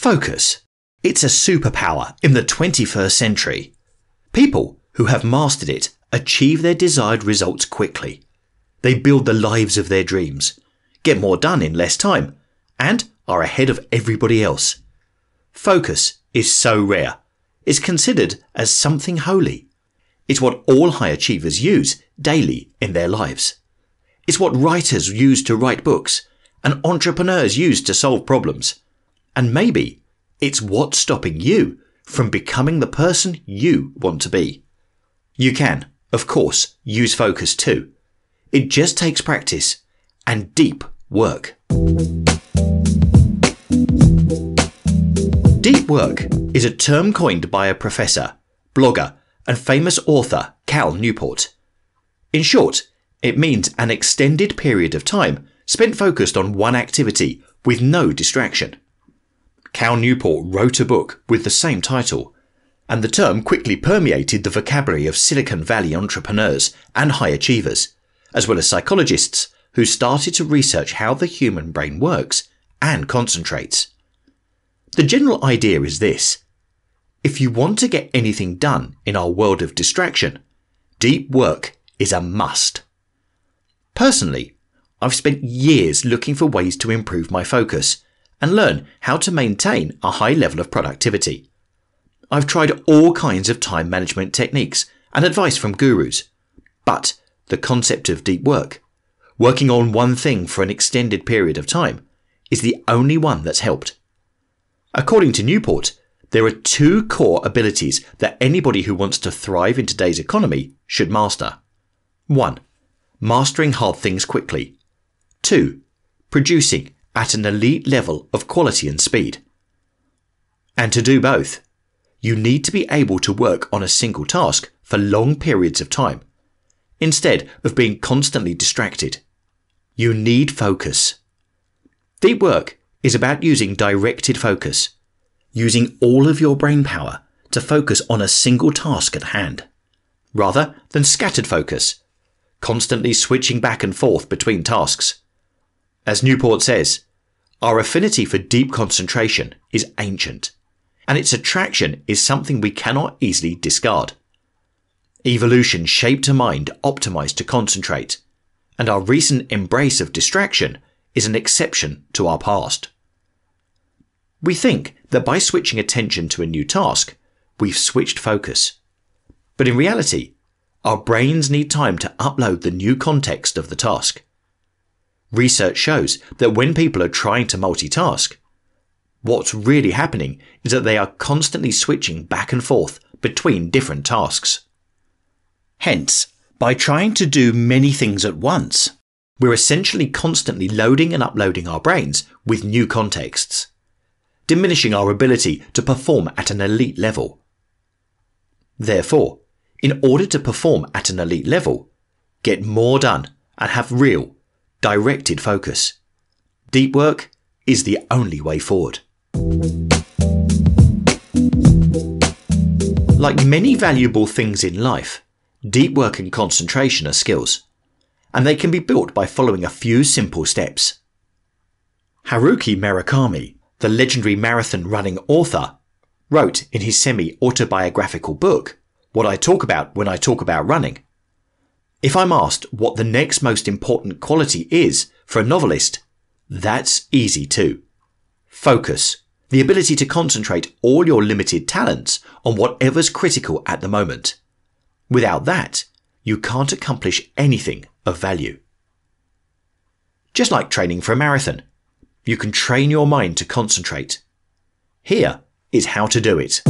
Focus. It's a superpower in the 21st century. People who have mastered it achieve their desired results quickly. They build the lives of their dreams, get more done in less time, and are ahead of everybody else. Focus is so rare. It's considered as something holy. It's what all high achievers use daily in their lives. It's what writers use to write books and entrepreneurs use to solve problems. And maybe it's what's stopping you from becoming the person you want to be. You can, of course, use focus too. It just takes practice and deep work. Deep work is a term coined by a professor, blogger, and famous author Cal Newport. In short, it means an extended period of time spent focused on one activity with no distraction. Cal Newport wrote a book with the same title, and the term quickly permeated the vocabulary of Silicon Valley entrepreneurs and high achievers, as well as psychologists who started to research how the human brain works and concentrates. The general idea is this: if you want to get anything done in our world of distraction, deep work is a must. Personally, I've spent years looking for ways to improve my focus and learn how to maintain a high level of productivity. I've tried all kinds of time management techniques and advice from gurus, but the concept of deep work, working on one thing for an extended period of time, is the only one that's helped. According to Newport, there are two core abilities that anybody who wants to thrive in today's economy should master. 1. Mastering hard things quickly. 2. Producing at an elite level of quality and speed. And to do both, you need to be able to work on a single task for long periods of time, instead of being constantly distracted. You need focus. Deep work is about using directed focus, using all of your brain power to focus on a single task at hand, rather than scattered focus, constantly switching back and forth between tasks. As Newport says, our affinity for deep concentration is ancient, and its attraction is something we cannot easily discard. Evolution shaped a mind optimized to concentrate, and our recent embrace of distraction is an exception to our past. We think that by switching attention to a new task, we've switched focus. But in reality, our brains need time to upload the new context of the task. Research shows that when people are trying to multitask, what's really happening is that they are constantly switching back and forth between different tasks. Hence, by trying to do many things at once, we're essentially constantly loading and uploading our brains with new contexts, diminishing our ability to perform at an elite level. Therefore, in order to perform at an elite level, get more done and have real, directed focus, deep work is the only way forward. Like many valuable things in life, deep work and concentration are skills, and they can be built by following a few simple steps. Haruki Murakami, the legendary marathon running author, wrote in his semi-autobiographical book, What I Talk About When I Talk About Running, if I'm asked what the next most important quality is for a novelist, that's easy too. Focus, the ability to concentrate all your limited talents on whatever's critical at the moment. Without that, you can't accomplish anything of value. Just like training for a marathon, you can train your mind to concentrate. Here is how to do it.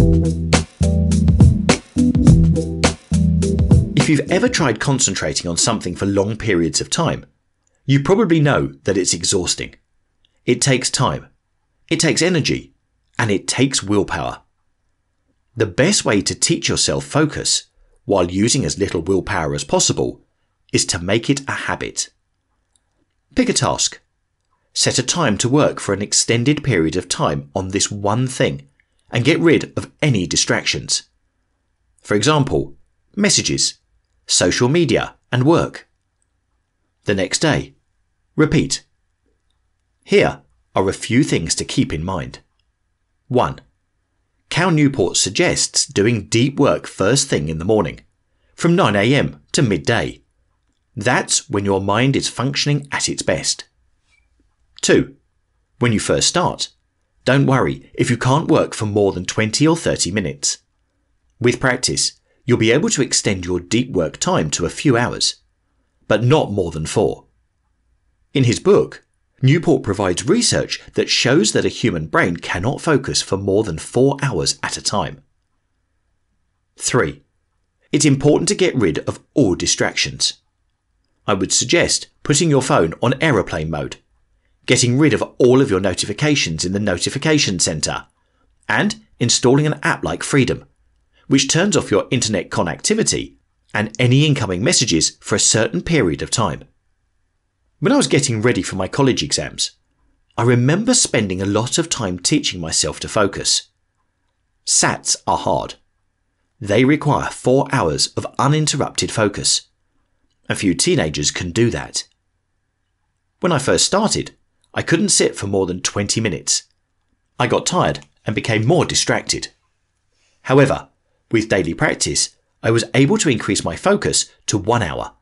If you've ever tried concentrating on something for long periods of time, you probably know that it's exhausting. It takes time, it takes energy, and it takes willpower. The best way to teach yourself focus, while using as little willpower as possible, is to make it a habit. Pick a task. Set a time to work for an extended period of time on this one thing and get rid of any distractions. For example, messages, social media, and work. The next day, repeat. Here are a few things to keep in mind. 1. Cal Newport suggests doing deep work first thing in the morning, from 9 a.m. to midday. That's when your mind is functioning at its best. 2. When you first start, don't worry if you can't work for more than 20 or 30 minutes. With practice, you'll be able to extend your deep work time to a few hours, but not more than 4. In his book, Newport provides research that shows that a human brain cannot focus for more than 4 hours at a time. 3. It's important to get rid of all distractions. I would suggest putting your phone on aeroplane mode, getting rid of all of your notifications in the notification center, and installing an app like Freedom, which turns off your internet connectivity and any incoming messages for a certain period of time. When I was getting ready for my college exams, I remember spending a lot of time teaching myself to focus. SATs are hard. They require 4 hours of uninterrupted focus. A few teenagers can do that. When I first started, I couldn't sit for more than 20 minutes. I got tired and became more distracted. However, with daily practice, I was able to increase my focus to 1 hour,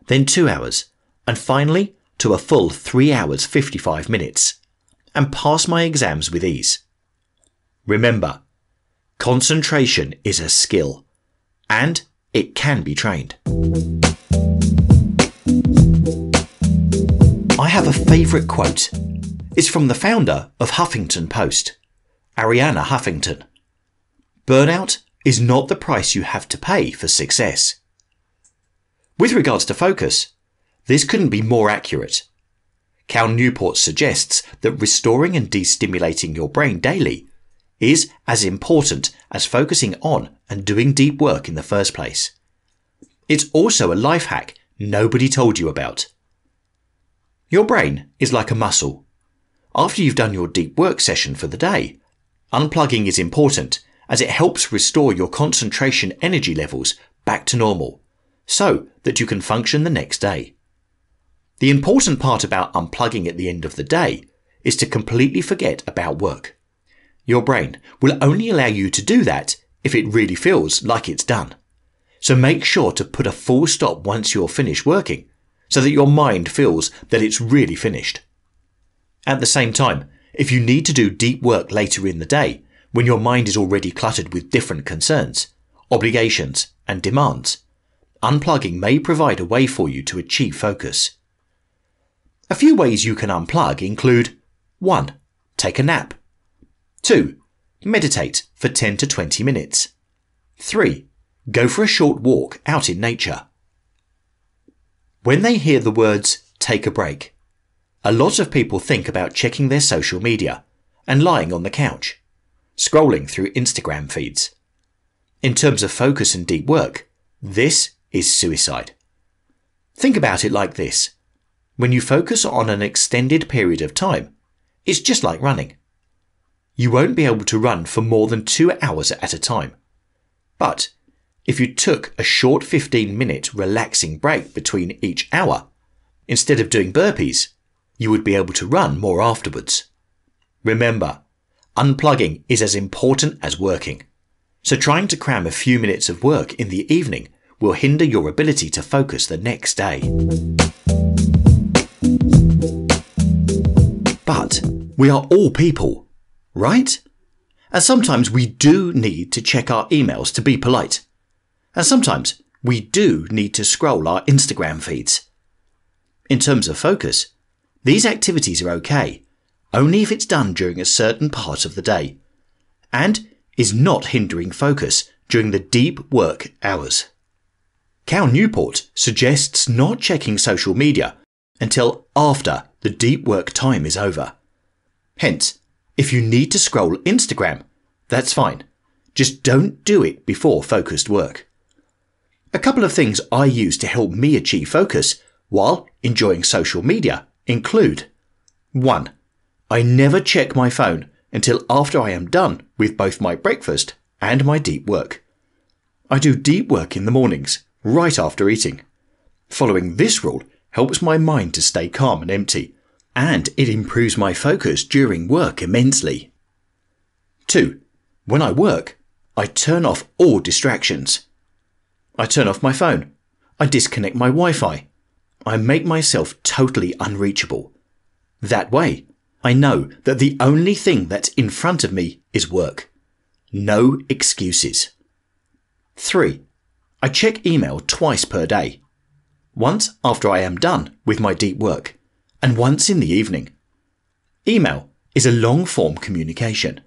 then 2 hours, and finally to a full 3 hours 55 minutes, and pass my exams with ease. Remember, concentration is a skill, and it can be trained. I have a favourite quote. It's from the founder of Huffington Post, Arianna Huffington. Burnout is not the price you have to pay for success. With regards to focus, this couldn't be more accurate. Cal Newport suggests that restoring and destimulating your brain daily is as important as focusing on and doing deep work in the first place. It's also a life hack nobody told you about. Your brain is like a muscle. After you've done your deep work session for the day, unplugging is important as it helps restore your concentration energy levels back to normal so that you can function the next day. The important part about unplugging at the end of the day is to completely forget about work. Your brain will only allow you to do that if it really feels like it's done. So make sure to put a full stop once you're finished working so that your mind feels that it's really finished. At the same time, if you need to do deep work later in the day, when your mind is already cluttered with different concerns, obligations, and demands, unplugging may provide a way for you to achieve focus. A few ways you can unplug include 1. Take a nap. 2. Meditate for 10 to 20 minutes. 3. Go for a short walk out in nature. When they hear the words, take a break, a lot of people think about checking their social media and lying on the couch, scrolling through Instagram feeds. In terms of focus and deep work, this is suicide. Think about it like this. When you focus on an extended period of time, it's just like running. You won't be able to run for more than 2 hours at a time. But if you took a short 15-minute relaxing break between each hour, instead of doing burpees, you would be able to run more afterwards. Remember, unplugging is as important as working. So trying to cram a few minutes of work in the evening will hinder your ability to focus the next day. But we are all people, right? And sometimes we do need to check our emails to be polite. And sometimes we do need to scroll our Instagram feeds. In terms of focus, these activities are okay, only if it's done during a certain part of the day, and is not hindering focus during the deep work hours. Cal Newport suggests not checking social media until after the deep work time is over. Hence, if you need to scroll Instagram, that's fine. Just don't do it before focused work. A couple of things I use to help me achieve focus while enjoying social media include 1. I never check my phone until after I am done with both my breakfast and my deep work. I do deep work in the mornings, right after eating. Following this rule helps my mind to stay calm and empty, and it improves my focus during work immensely. 2. When I work, I turn off all distractions. I turn off my phone. I disconnect my Wi-Fi. I make myself totally unreachable. That way, I know that the only thing that's in front of me is work. No excuses. 3. I check email twice per day. Once after I am done with my deep work, and once in the evening. Email is a long-form communication,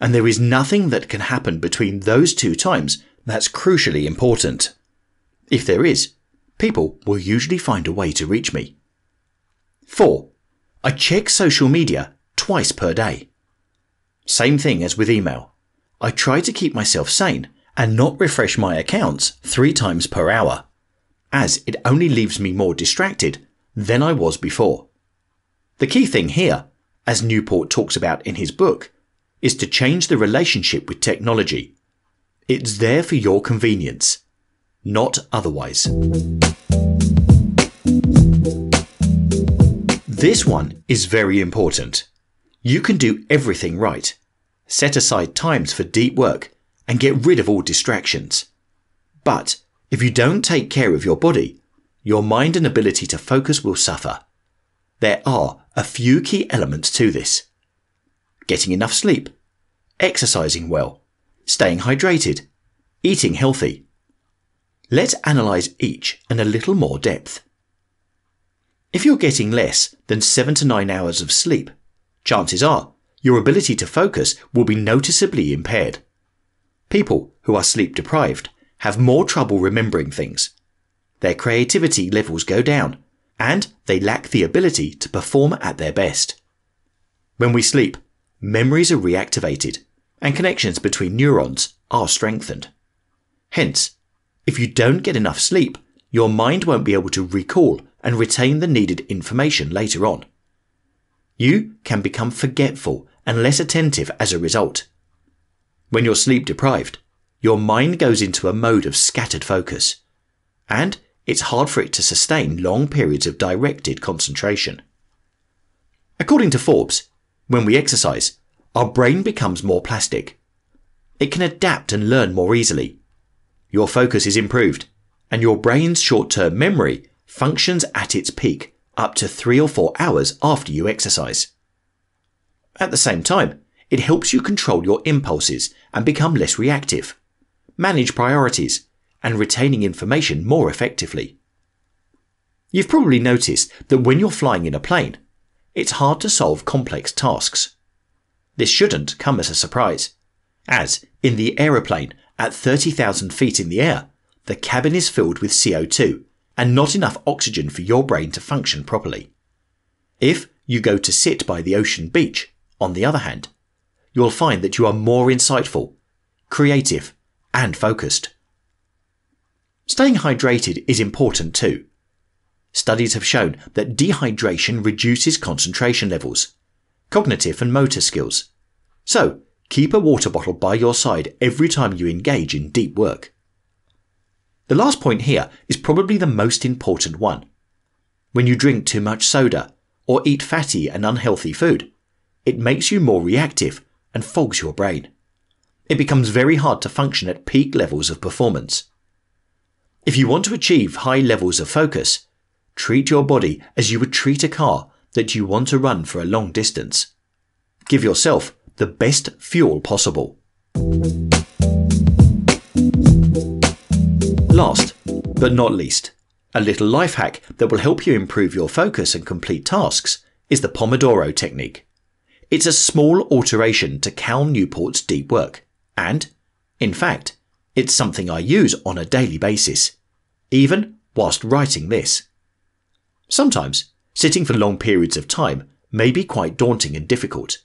and there is nothing that can happen between those two times that's crucially important. If there is, people will usually find a way to reach me. 4. I check social media twice per day. Same thing as with email. I try to keep myself sane and not refresh my accounts 3 times per hour, as it only leaves me more distracted than I was before. The key thing here, as Newport talks about in his book, is to change the relationship with technology. It's there for your convenience, not otherwise. This one is very important. You can do everything right. Set aside times for deep work and get rid of all distractions. But if you don't take care of your body, your mind and ability to focus will suffer. There are a few key elements to this. Getting enough sleep, exercising well, staying hydrated, eating healthy. Let's analyze each in a little more depth. If you're getting less than 7 to 9 hours of sleep, chances are your ability to focus will be noticeably impaired. People who are sleep deprived have more trouble remembering things. Their creativity levels go down, and they lack the ability to perform at their best. When we sleep, memories are reactivated, and connections between neurons are strengthened. Hence, if you don't get enough sleep, your mind won't be able to recall and retain the needed information later on. You can become forgetful and less attentive as a result. When you're sleep deprived, your mind goes into a mode of scattered focus, and it's hard for it to sustain long periods of directed concentration. According to Forbes, when we exercise, our brain becomes more plastic. It can adapt and learn more easily. Your focus is improved, and your brain's short-term memory functions at its peak up to 3 or 4 hours after you exercise. At the same time, it helps you control your impulses and become less reactive, manage priorities, and retaining information more effectively. You've probably noticed that when you're flying in a plane, it's hard to solve complex tasks. This shouldn't come as a surprise, as in the aeroplane at 30,000 feet in the air, the cabin is filled with CO2 and not enough oxygen for your brain to function properly. If you go to sit by the ocean beach, on the other hand, you'll find that you are more insightful, creative, and focused. Staying hydrated is important too. Studies have shown that dehydration reduces concentration levels, cognitive and motor skills. So, keep a water bottle by your side every time you engage in deep work. The last point here is probably the most important one. When you drink too much soda or eat fatty and unhealthy food, it makes you more reactive and fogs your brain. It becomes very hard to function at peak levels of performance. If you want to achieve high levels of focus, treat your body as you would treat a car that you want to run for a long distance. Give yourself the best fuel possible. Last, but not least, a little life hack that will help you improve your focus and complete tasks is the Pomodoro Technique. It's a small alteration to Cal Newport's deep work, and, in fact, it's something I use on a daily basis, even whilst writing this. Sometimes, sitting for long periods of time may be quite daunting and difficult.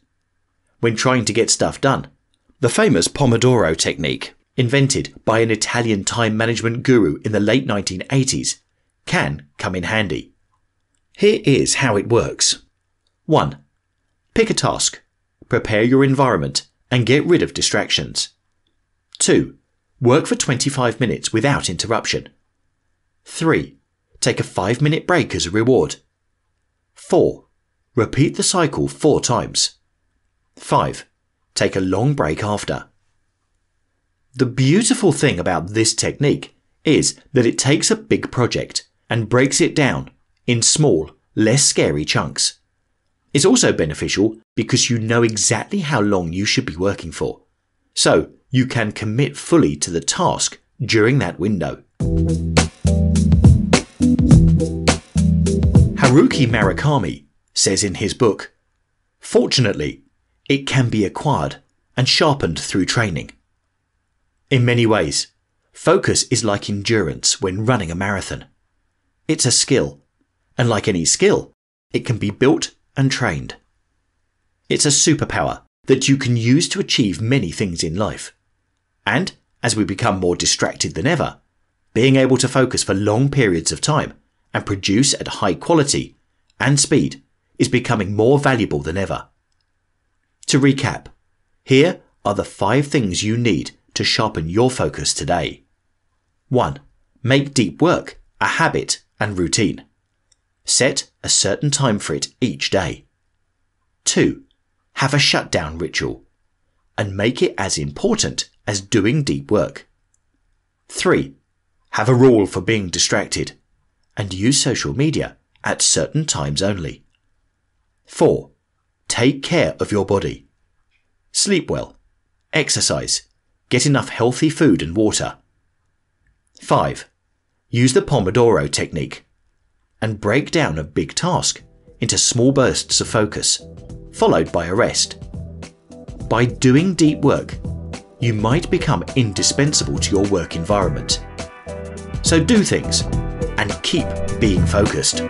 When trying to get stuff done, the famous Pomodoro Technique, invented by an Italian time management guru in the late 1980s, can come in handy. Here is how it works. 1. Pick a task, prepare your environment, and get rid of distractions. 2. Work for 25 minutes without interruption. 3. Take a 5-minute break as a reward. 4. Repeat the cycle 4 times. 5. take a long break after. The beautiful thing about this technique is that it takes a big project and breaks it down in small, less scary chunks. It's also beneficial because you know exactly how long you should be working for, so you can commit fully to the task during that window. Haruki Murakami says in his book, "Fortunately, it can be acquired and sharpened through training." In many ways, focus is like endurance when running a marathon. It's a skill, and like any skill, it can be built and trained. It's a superpower that you can use to achieve many things in life. And as we become more distracted than ever, being able to focus for long periods of time and produce at high quality and speed is becoming more valuable than ever. To recap, here are the 5 things you need to sharpen your focus today. 1. Make deep work a habit and routine. Set a certain time for it each day. 2. Have a shutdown ritual and make it as important as doing deep work. 3. Have a rule for being distracted and use social media at certain times only. 4. Take care of your body. Sleep well, exercise, get enough healthy food and water. 5. Use the Pomodoro Technique and break down a big task into small bursts of focus, followed by a rest. By doing deep work, you might become indispensable to your work environment. So do things and keep being focused.